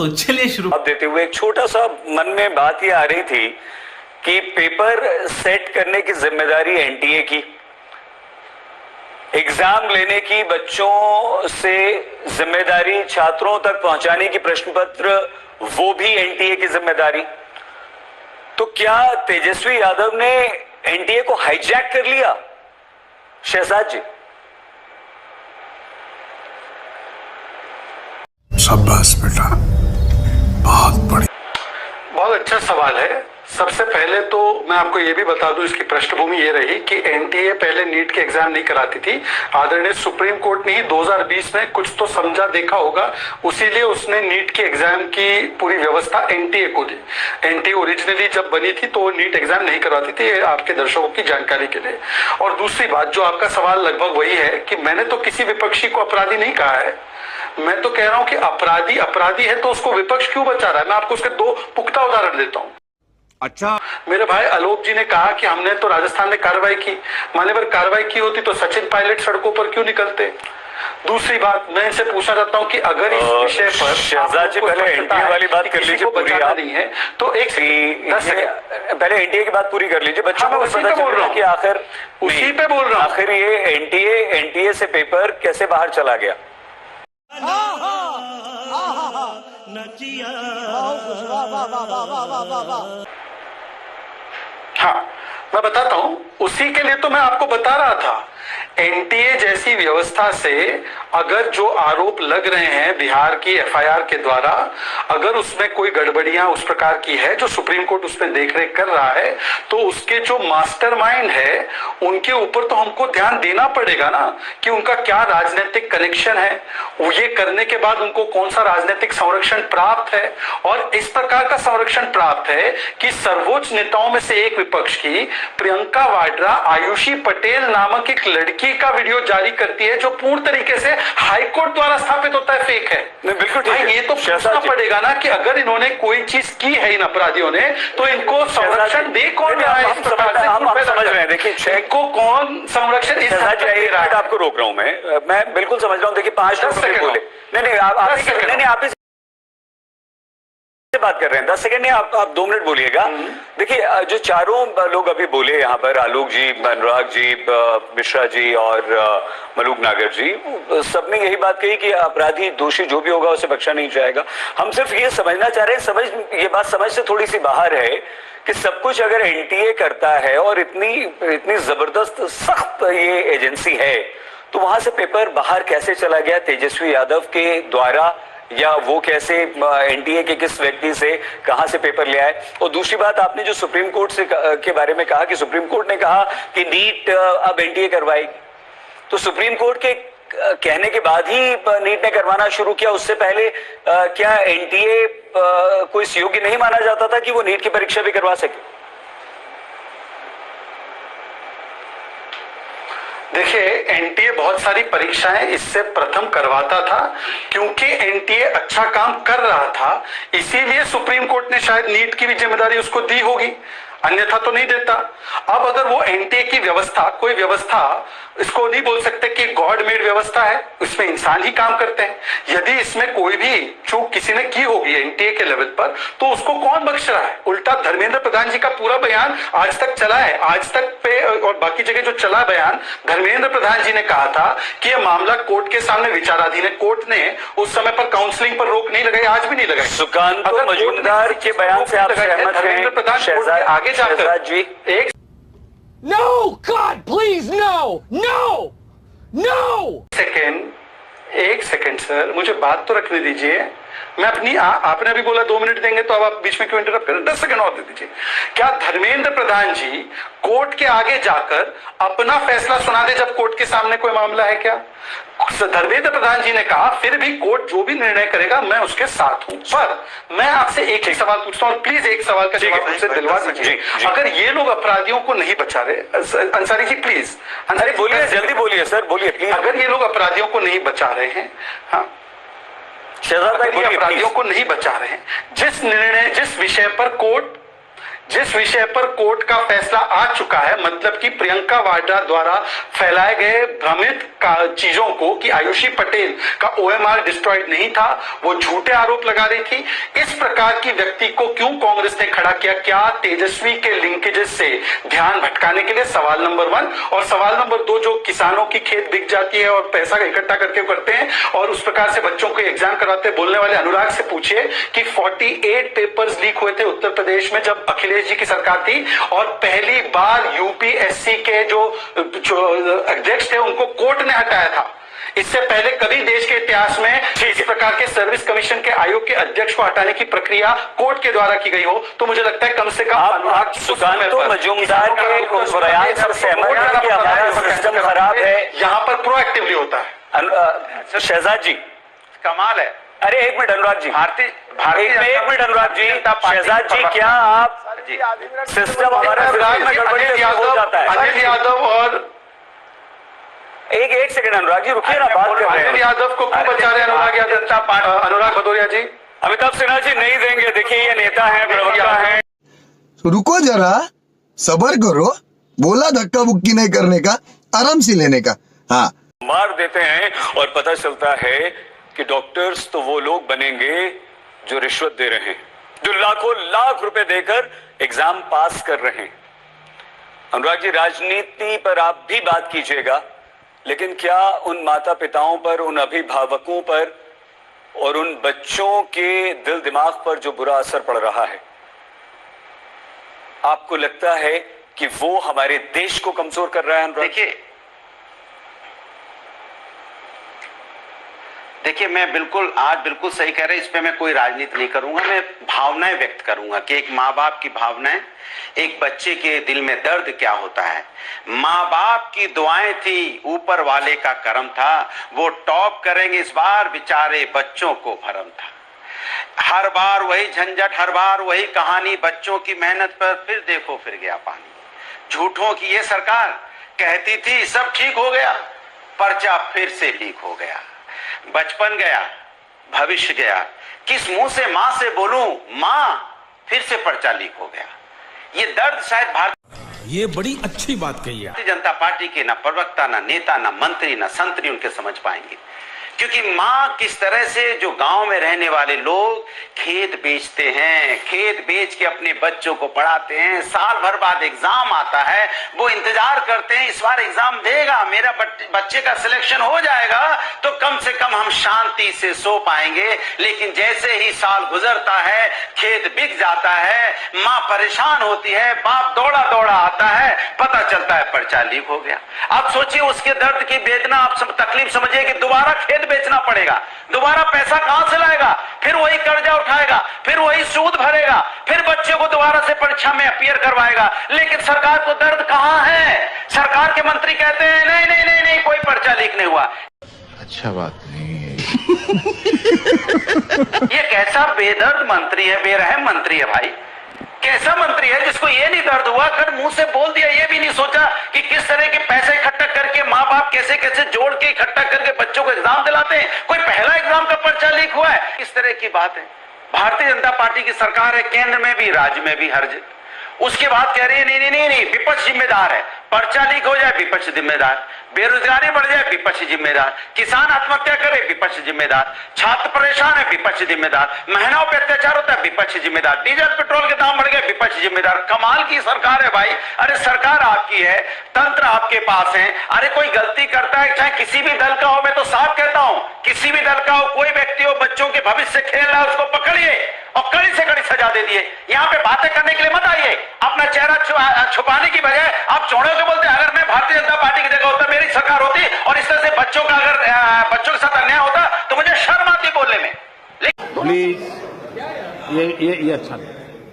तो चलिए शुरू अब देते हुए एक छोटा सा मन में बात ये आ रही थी कि पेपर सेट करने की जिम्मेदारी एनटीए की, एग्जाम लेने की बच्चों से जिम्मेदारी, छात्रों तक पहुंचाने की प्रश्न पत्र वो भी एनटीए की जिम्मेदारी। तो क्या तेजस्वी यादव ने एनटीए को हाईजैक कर लिया? शहजाद जी। शाबाश बेटा, बहुत बढ़िया। बहुत अच्छा सवाल है। सबसे पहले तो मैं आपको ये भी बता दूं, इसकी पृष्ठभूमि ये रही कि एनटीए पहले नीट के एग्जाम नहीं कराती थी। आदरणीय सुप्रीम कोर्ट ने ही 2020 में कुछ तो समझा देखा होगा, उसीलिए उसने नीट के एग्जाम की पूरी व्यवस्था एनटीए को दी। एनटीए ओरिजिनली जब बनी थी तो नीट एग्जाम नहीं करवाती थी, आपके दर्शकों की जानकारी के लिए। और दूसरी बात, जो आपका सवाल लगभग वही है कि मैंने तो किसी विपक्षी को अपराधी नहीं कहा है। मैं तो कह रहा हूं कि अपराधी अपराधी है तो उसको विपक्ष क्यों बचा रहा है। मैं आपको उसके दो पुख्ता उदाहरण देता हूं। अच्छा, मेरे भाई आलोक जी ने कहा कि हमने तो राजस्थान में कार्रवाई की, माने अगर कार्रवाई की होती तो सचिन पायलट सड़कों पर क्यों निकलते। दूसरी बात, मैं इनसे पूछना चाहता हूं कि अगर इस विषय पर शहजाद जी पहले एनटीए वाली बात कर लीजिए पूरी, आप नहीं है तो एक पहले एनटीए की बात पूरी कर लीजिए। बच्चों को उसी पे बोल रहा हूं कि आखिर उसी पे बोल रहा हूं आखिर ये एनटीए से पेपर कैसे बाहर चला गया। हाँ, मैं बताता हूं, उसी के लिए तो मैं आपको बता रहा था। एनटीए जैसी व्यवस्था से अगर जो आरोप लग रहे हैं बिहार की एफआईआर के द्वारा, अगर उसमें कोई गड़बड़ियां उस प्रकार की है जो सुप्रीम कोर्ट उसमें देखरेख कर रहा है, तो उसके जो मास्टरमाइंड है उनके ऊपर तो हमको ध्यान देना पड़ेगा ना कि उनका क्या राजनीतिक कनेक्शन है, ये करने के बाद उनको कौन सा राजनीतिक संरक्षण प्राप्त है। और इस प्रकार का संरक्षण प्राप्त है कि सर्वोच्च नेताओं में से एक विपक्ष की प्रियंका वाड्रा आयुषी पटेल नामक एक लड़की का वीडियो जारी करती है जो पूर्ण तरीके से हाईकोर्ट द्वारा स्थापित होता है फेक है। बिल्कुल भाई, ये तो पूछना पड़ेगा ना कि अगर इन्होंने कोई चीज की है इन अपराधियों ने तो इनको संरक्षण दे कौन रहा है। हम समझ रहे हैं, देखिए इनको कौन संरक्षण इस आपको रोक रहा हूं मैं बिल्कुल समझ रहा हूं। देखिए 5 मिनट बोले, नहीं आप बात कर रहे हैं 10 सेकंड नहीं, आप 2 मिनट बोलिएगा। देखिए जो चारों लोग अभी बोले यहाँ पर, आलोक जी, अनुराग जी, मिश्रा जी और मलूक नागर जी, सबने यही बात कही कि अपराधी दोषी जो भी होगा उसे बख्शा नहीं जाएगा। हम सिर्फ ये समझना चाह रहे हैं, ये बात समझ से थोड़ी सी बाहर है कि सब कुछ अगर एनटीए करता है और इतनी जबरदस्त सख्त ये एजेंसी है, तो वहां से पेपर बाहर कैसे चला गया तेजस्वी यादव के द्वारा, या वो कैसे एनटीए के किस व्यक्ति से कहां से पेपर ले आए। और दूसरी बात, आपने जो सुप्रीम कोर्ट से के बारे में कहा कि सुप्रीम कोर्ट ने कहा कि नीट अब एनटीए करवाएगी, तो सुप्रीम कोर्ट के कहने के बाद ही नीट ने करवाना शुरू किया। उससे पहले क्या एनटीए को इस योग्य नहीं माना जाता था कि वो नीट की परीक्षा भी करवा सके? देखिए, एनटीए बहुत सारी परीक्षाएं इससे प्रथम करवाता था, क्योंकि एनटीए अच्छा काम कर रहा था, इसीलिए सुप्रीम कोर्ट ने शायद नीट की भी जिम्मेदारी उसको दी होगी, अन्यथा तो नहीं देता। अब अगर वो एनटीए की व्यवस्था, कोई व्यवस्था, इसको नहीं बोल सकते कि गॉड मेड व्यवस्था है, इसमें इंसान ही काम करते हैं। यदि इसमें कोई भी चूक किसी ने की होगी एनटीए के लेवल पर, तो उसको कौन बख्श रहा है। उल्टा धर्मेंद्र प्रधान जी का पूरा बयान आज तक चला है, आज तक पे और बाकी जगह जो चला बयान, धर्मेंद्र प्रधान जी ने कहा था कि यह मामला कोर्ट के सामने विचाराधीन है। कोर्ट ने उस समय पर काउंसलिंग पर रोक नहीं लगाई, आज भी नहीं लगाई। सुकांत मजूमदार के बयान से आप सहमत हैं? धर्मेंद्र प्रधान आगे जाकर जी एक No! God, please, no! No! No! एक सेकेंड सर, मुझे बात तो रखने दीजिए। मैं अपनी आपने अभी बोला 2 मिनट देंगे, तो अब आप बीच में क्यों इंटरप्ट कर रहे हैं? 10 सेकंड और दे दीजिए। क्या धर्मेंद्र प्रधान जी कोर्ट के आगे जाकर अपना फैसला सुना दे जब कोर्ट के सामने कोई मामला है? क्या धर्मेंद्र प्रधान जी ने कहा फिर भी कोर्ट जो भी निर्णय करेगा मैं उसके साथ हूं। पर मैं आपसे एक ही सवाल पूछता हूं, प्लीज एक सवाल का जवाब मुझसे दिलवा दीजिए। अगर ये लोग अपराधियों को नहीं बचा रहे, अंसारी जी प्लीज, अंसारी बोलिए, जल्दी बोलिए सर, बोलिए प्लीज। अगर ये लोग अपराधियों को नहीं बचा रहे हैं, हाँ, अपराधियों को नहीं बचा रहे हैं, जिस विषय पर कोर्ट जिस विषय पर कोर्ट का फैसला आ चुका है, मतलब कि प्रियंका वाड्रा द्वारा फैलाए गए भ्रमित चीजों को कि आयुषी पटेल का ओएमआर डिस्ट्रॉयड नहीं था, वो झूठे आरोप लगा रही थी, इस प्रकार की व्यक्ति को क्यों कांग्रेस ने खड़ा किया? क्या तेजस्वी के लिंकेजेस से ध्यान भटकाने के लिए? सवाल नंबर 1। और सवाल नंबर 2, जो किसानों की खेत बिक जाती है और पैसा इकट्ठा करके करते हैं और उस प्रकार से बच्चों को एग्जाम करवाते बोलने वाले अनुराग से पूछिए कि 48 पेपर्स लीक हुए थे उत्तर प्रदेश में जब अखिलेश जी की सरकार थी, और पहली बार यूपीएससी के जो अध्यक्ष थे उनको कोर्ट ने हटाया था। इससे पहले कभी देश के इतिहास में इस प्रकार के सर्विस कमीशन के आयोग के अध्यक्ष को हटाने की प्रक्रिया कोर्ट के द्वारा की गई हो, तो मुझे लगता है कम से कम आप सुकांत मजूमदार के उस बयान से सहमत हैं कि हमारा सिस्टम खराब है? यहाँ पर प्रोएक्टिवली होता है। शहजाद जी, कमाल है। अरे एक मिनट अनुराग जी, एक मिनट अनुराग जी, शहजाद जी, क्या आप सिस्टम हमारा गड़बड़ी हो जाता है? अनिल यादव और एक सेकंड अनुराग जी रुकिए ना, बात कर रहे हैं। अनिल यादव को क्यों बचा रहे अनुराग यादव? अनुराग भदौरिया जी, अमिताभ सिन्हा जी नहीं देंगे। देखिए ये नेता है, प्रवक्ता है। रुको जरा, सबर करो, बोला धक्का बुक्की नहीं करने का, आराम से लेने का। हाँ, मार देते हैं और पता चलता है कि डॉक्टर्स तो वो लोग बनेंगे जो रिश्वत दे रहे हैं, जो लाखों लाख रुपए देकर एग्जाम पास कर रहे हैं। अनुराग जी, राजनीति पर आप भी बात कीजिएगा, लेकिन क्या उन माता पिताओं पर, उन अभिभावकों पर और उन बच्चों के दिल दिमाग पर जो बुरा असर पड़ रहा है, आपको लगता है कि वो हमारे देश को कमजोर कर रहा है? देखिए मैं बिल्कुल सही कह रहे हैं। इस पे मैं कोई राजनीति नहीं करूंगा, मैं भावनाएं व्यक्त करूंगा कि एक माँ बाप की भावनाएं, एक बच्चे के दिल में दर्द क्या होता है। माँ बाप की दुआएं थी, ऊपर वाले का करम था, वो टॉप करेंगे इस बार, बेचारे बच्चों को भरम था। हर बार वही झंझट, हर बार वही कहानी, बच्चों की मेहनत पर फिर देखो फिर गया पानी। झूठों की ये सरकार कहती थी सब ठीक हो गया, पर्चा फिर से लीक हो गया। बचपन गया, भविष्य गया, किस मुंह से मां से बोलूं, मां फिर से पर्चा लीक हो गया। ये दर्द शायद ये बड़ी अच्छी बात कही है। भारतीय जनता पार्टी के ना प्रवक्ता, ना नेता, ना मंत्री, ना संतरी उनके समझ पाएंगे, क्योंकि मां किस तरह से जो गांव में रहने वाले लोग खेत बेचते हैं, खेत बेच के अपने बच्चों को पढ़ाते हैं, साल भर बाद एग्जाम आता है, वो इंतजार करते हैं इस बार एग्जाम देगा, मेरा बच्चे का सिलेक्शन हो जाएगा तो कम से कम हम शांति से सो पाएंगे। लेकिन जैसे ही साल गुजरता है, खेत बिक जाता है, मां परेशान होती है, बाप दौड़ा दौड़ा आता है, पता चलता है पर्चा लीक हो गया। आप सोचिए उसके दर्द की वेदना, आप तकलीफ समझिए कि दोबारा खेत बेचना पड़ेगा, दोबारा पैसा कहां से लाएगा, फिर वही कर्जा उठाएगा, फिर वही सूद भरेगा, फिर बच्चे को दोबारा से परीक्षा में अपीयर करवाएगा। लेकिन सरकार को दर्द कहां है? सरकार के मंत्री कहते हैं नहीं नहीं नहीं नहीं, कोई पर्चा लीक नहीं हुआ। अच्छा बात नहीं है। ये कैसा बेदर्द मंत्री है, बेरहम मंत्री है भाई। कैसा मंत्री है जिसको ये नहीं दर्द हुआ, कर मुंह से बोल दिया, ये भी नहीं सोचा कि किस तरह के पैसे इकट्ठा करके माँ बाप कैसे कैसे जोड़ के इकट्ठा करके बच्चों को एग्जाम दिलाते हैं। कोई पहला एग्जाम का पर्चा लीक हुआ है? इस तरह की बात है। भारतीय जनता पार्टी की सरकार है, केंद्र में भी राज्य में भी, हर उसके बाद कह रही है नहीं नहीं नहीं नहीं, विपक्ष जिम्मेदार है, पर्चा लीक हो जाए विपक्ष जिम्मेदार, बेरोजगारी बढ़ जाए विपक्ष जिम्मेदार, किसान आत्महत्या करे विपक्ष जिम्मेदार, छात्र परेशान है विपक्ष जिम्मेदार, महिलाओं पर अत्याचार होता है विपक्ष जिम्मेदार, डीजल पेट्रोल के दाम बढ़ गए विपक्ष जिम्मेदार। कमाल की सरकार है भाई। अरे सरकार आपकी है, तंत्र आपके पास है। अरे कोई गलती करता है, चाहे किसी भी दल का हो, मैं तो साफ कहता हूं, किसी भी दल का हो, कोई व्यक्ति हो, बच्चों के भविष्य से खेल रहा है, उसको पकड़िए और कड़ी से कड़ी सजा दे दिए। यहाँ पे बातें करने के लिए मत आइए, अपना चेहरा छुपाने की बजाय आप चौड़े से बोलते हैं। अगर मैं भारतीय जनता पार्टी की जगह होता, मेरी सरकार होती और इस तरह से बच्चों का अगर बच्चों के साथ अन्याय होता तो मुझे शर्म आती बोलने में। प्लीज ये अच्छा नहीं,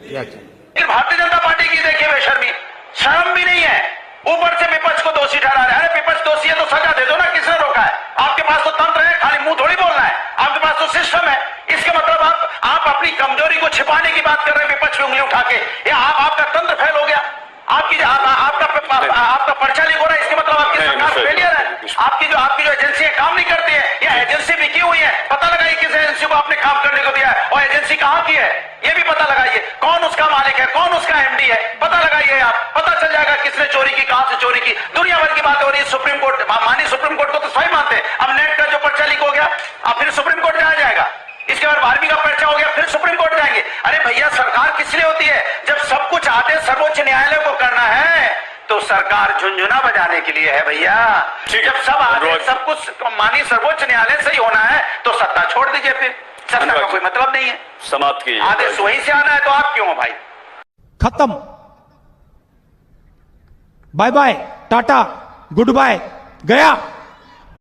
ये अच्छा। लेकिन भारतीय जनता पार्टी की देखिए बेशर्मी, शर्म भी नहीं है, ऊपर से विपक्ष को दोषी ठहरा रहे हैं। अरे विपक्ष दोषी है तो सजा दे दो ना, किसने रोका है? आपके पास तो तंत्र है, खाली मुंह थोड़ी बोलना है, आपके पास तो सिस्टम है। इसका मतलब आप अपनी कमजोरी को छिपाने की बात कर रहे हैं विपक्ष में उंगली उठा के। या आपका तंत्र फेल हो गया, आपका पर्चा लीक हो रहा है, इसके मतलब आपकी सरकार फेलियर है। आपकी जो एजेंसी काम नहीं करती है, या एजेंसी बिकी हुई है, पता लगा किस एजेंसी को आपने काम करने को दिया है और एजेंसी कहां की है ये भी पता लगाइए, कौन उसका मालिक है, कौन उसका एमडी है, पता लगाइए आप, पता चल जाएगा किसने चोरी की, कहां से चोरी की। दुनिया भर की बात हो रही है, सुप्रीम कोर्ट मानी, सुप्रीम कोर्ट को तो सही मानते हैं। अब नेट का जो पर्चा लीक हो गया, अब फिर सुप्रीम कोर्ट जाया जाएगा, इसके बाद 12वीं का पर्चा हो गया, फिर सुप्रीम कोर्ट जाएंगे। अरे भैया सरकार किस लिए होती है? जब सब कुछ आदेश सर्वोच्च न्यायालय को करना है तो सरकार झुंझुना बजाने के लिए है भैया। जब सब आदेश सब कुछ मानी सर्वोच्च न्यायालय से ही होना है तो सत्ता छोड़ दीजिए, फिर सत्ता का कोई मतलब नहीं है। समाप्त कीजिए। आदेश वहीं से आना है तो आप क्यों हो भाई? खत्म, bye bye, tata, goodbye, गया।